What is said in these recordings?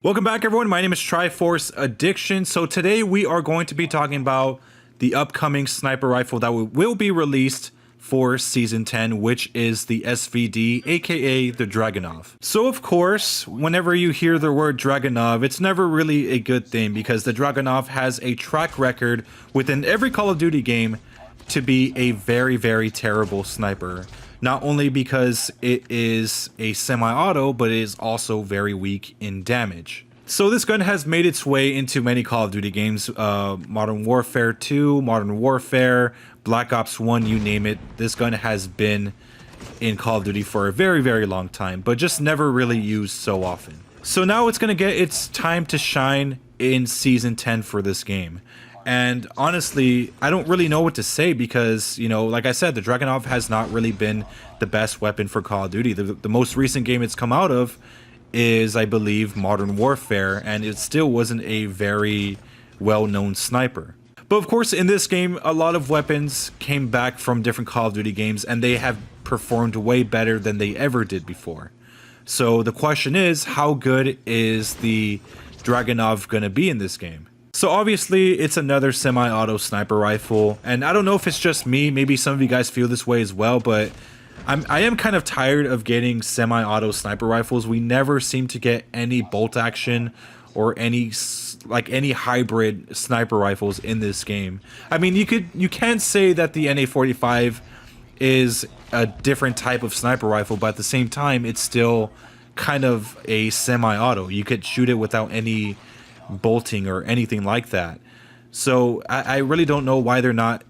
Welcome back, everyone. My name is Triforce Addiction. So today we are going to be talking about the upcoming sniper rifle that will be released for Season 10, which is the SVD, aka the Dragunov. So of course, whenever you hear the word Dragunov, it's never really a good thing because the Dragunov has a track record within every Call of Duty game to be a very, very terrible sniper. Not only because it is a semi-auto, but it is also very weak in damage. So this gun has made its way into many Call of Duty games, Modern Warfare 2, Modern Warfare, Black Ops 1, you name it. This gun has been in Call of Duty for a very, very long time, but just never really used so often. So now it's going to get its time to shine in Season 10 for this game. And honestly, I don't really know what to say because, you know, like I said, the Dragunov has not really been the best weapon for Call of Duty. The most recent game it's come out of is, I believe, Modern Warfare, and it still wasn't a very well-known sniper. But of course, in this game, a lot of weapons came back from different Call of Duty games, and they have performed way better than they ever did before. So the question is, how good is the Dragunov going to be in this game? So obviously it's another semi-auto sniper rifle, and I don't know if it's just me, maybe some of you guys feel this way as well, but I am kind of tired of getting semi-auto sniper rifles. We never seem to get any bolt action or any hybrid sniper rifles in this game. I mean, you can say that the NA45 is a different type of sniper rifle, but at the same time it's still kind of a semi-auto. You could shoot it without any bolting or anything like that. So I really don't know why they're not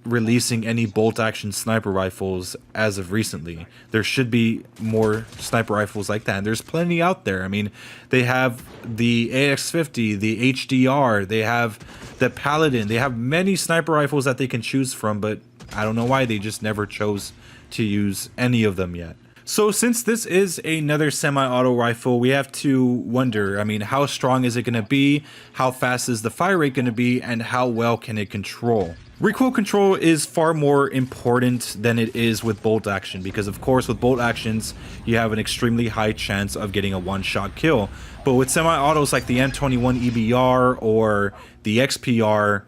releasing any bolt action sniper rifles as of recently. There should be more sniper rifles like that, and there's plenty out there. I mean, they have the AX50, the HDR, they have the Paladin, they have many sniper rifles that they can choose from, but I don't know why they just never chose to use any of them yet. So since this is another semi-auto rifle, we have to wonder, I mean, how strong is it going to be? How fast is the fire rate going to be? And how well can it control? Recoil control is far more important than it is with bolt action because, of course, with bolt actions, you have an extremely high chance of getting a one-shot kill. But with semi-autos like the M21 EBR or the XPR,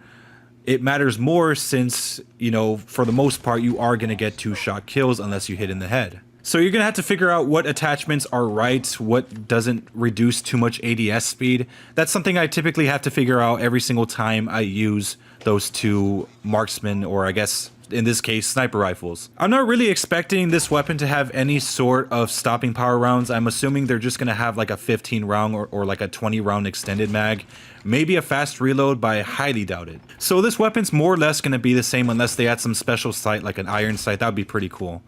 it matters more since, you know, for the most part, you are going to get two-shot kills unless you hit in the head. So you're going to have to figure out what attachments are right, what doesn't reduce too much ADS speed. That's something I typically have to figure out every single time I use those two marksman, or I guess in this case, sniper rifles. I'm not really expecting this weapon to have any sort of stopping power rounds. I'm assuming they're just going to have like a 15 round or like a 20 round extended mag. Maybe a fast reload, but I highly doubt it. So this weapon's more or less going to be the same unless they add some special sight like an iron sight. That would be pretty cool.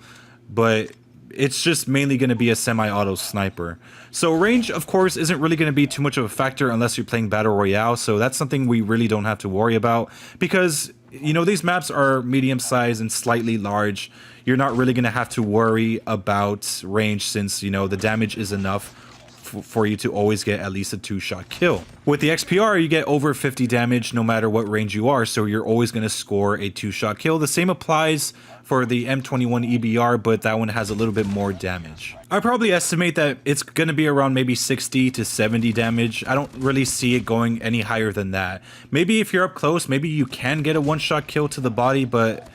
But it's just mainly going to be a semi-auto sniper. So range, of course, isn't really going to be too much of a factor unless you're playing Battle Royale. So that's something we really don't have to worry about because, you know, these maps are medium sized and slightly large. You're not really going to have to worry about range since, you know, the damage is enough for you to always get at least a two-shot kill. With the XPR, you get over 50 damage no matter what range you are, so you're always going to score a two-shot kill. The same applies for the M21 EBR, but that one has a little bit more damage. I probably estimate that it's going to be around maybe 60 to 70 damage. I don't really see it going any higher than that. Maybe if you're up close, maybe you can get a one-shot kill to the body, but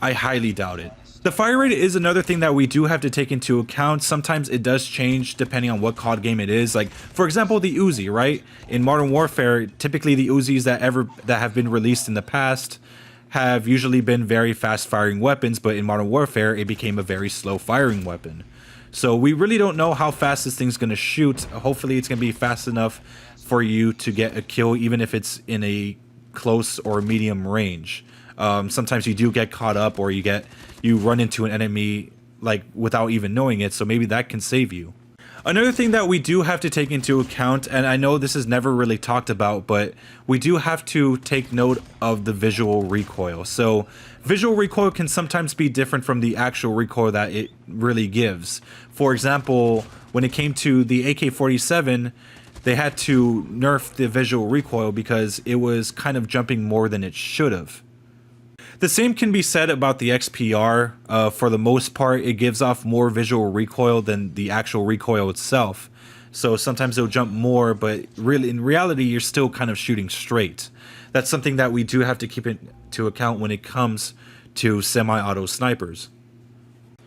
I highly doubt it. The fire rate is another thing that we do have to take into account. Sometimes it does change depending on what COD game it is. Like, for example, the Uzi, right? In Modern Warfare, typically the Uzis that have been released in the past have usually been very fast firing weapons, but in Modern Warfare, it became a very slow firing weapon. So we really don't know how fast this thing's going to shoot. Hopefully it's going to be fast enough for you to get a kill, even if it's in a close or medium range. Sometimes you do get caught up or you run into an enemy like without even knowing it, so maybe that can save you. Another thing that we do have to take into account, and I know this is never really talked about, but we do have to take note of the visual recoil. So visual recoil can sometimes be different from the actual recoil that it really gives. For example, when it came to the AK-47, they had to nerf the visual recoil because it was kind of jumping more than it should have. The same can be said about the XPR. For the most part, it gives off more visual recoil than the actual recoil itself. So sometimes they'll jump more, but really in reality, you're still kind of shooting straight. That's something that we do have to keep into account when it comes to semi-auto snipers.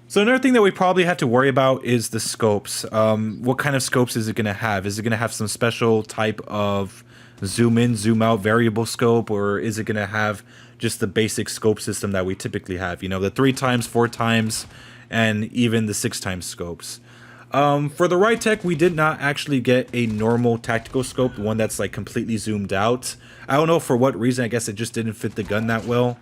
So another thing that we probably have to worry about is the scopes. What kind of scopes is it going to have? Is it going to have some special type of zoom in, zoom out variable scope, or is it going to have just the basic scope system that we typically have? You know, the 3x, 4x, and even the 6x scopes. For the right tech, we did not actually get a normal tactical scope, one that's like completely zoomed out. I don't know for what reason. I guess it just didn't fit the gun that well.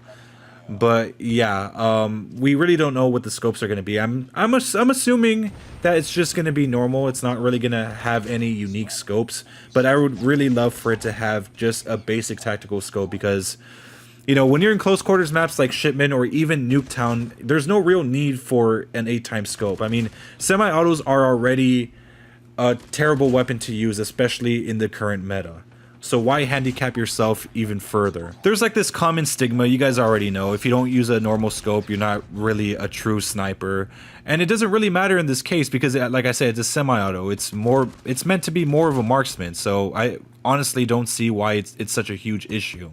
But yeah, we really don't know what the scopes are going to be. I'm assuming that it's just going to be normal. It's not really going to have any unique scopes. But I would really love for it to have just a basic tactical scope because, you know, when you're in close quarters maps like Shipment or even Nuketown, there's no real need for an 8x scope. I mean, semi-autos are already a terrible weapon to use, especially in the current meta. So why handicap yourself even further? There's like this common stigma, you guys already know. If you don't use a normal scope, you're not really a true sniper. And it doesn't really matter in this case because, like I said, it's a semi-auto. It's meant to be more of a marksman. So I honestly don't see why it's such a huge issue.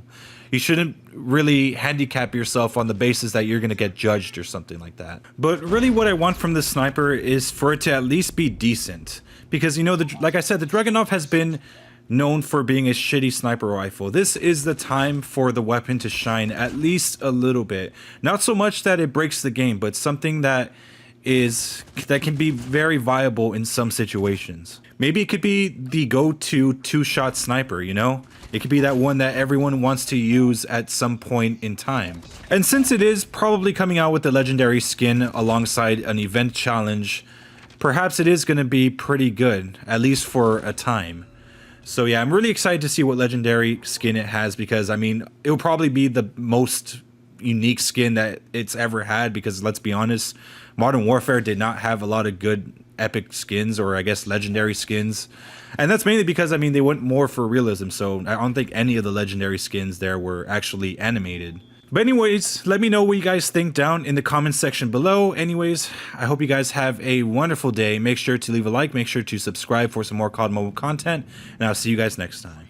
You shouldn't really handicap yourself on the basis that you're going to get judged or something like that. But really what I want from this sniper is for it to at least be decent. Because, you know, like I said, the Dragunov has been known for being a shitty sniper rifle. This is the time for the weapon to shine at least a little bit. Not so much that it breaks the game, but something that can be very viable in some situations. Maybe it could be the go-to two-shot sniper, you know? It could be that one that everyone wants to use at some point in time. And since it is probably coming out with the legendary skin alongside an event challenge, perhaps it is going to be pretty good, at least for a time. So yeah, I'm really excited to see what legendary skin it has because, I mean, it'll probably be the most unique skin that it's ever had because, let's be honest, Modern Warfare did not have a lot of good epic skins or I guess legendary skins. And that's mainly because, I mean, they went more for realism, so I don't think any of the legendary skins there were actually animated. But anyways, let me know what you guys think down in the comments section below. Anyways, I hope you guys have a wonderful day. Make sure to leave a like, make sure to subscribe for some more COD mobile content, and I'll see you guys next time.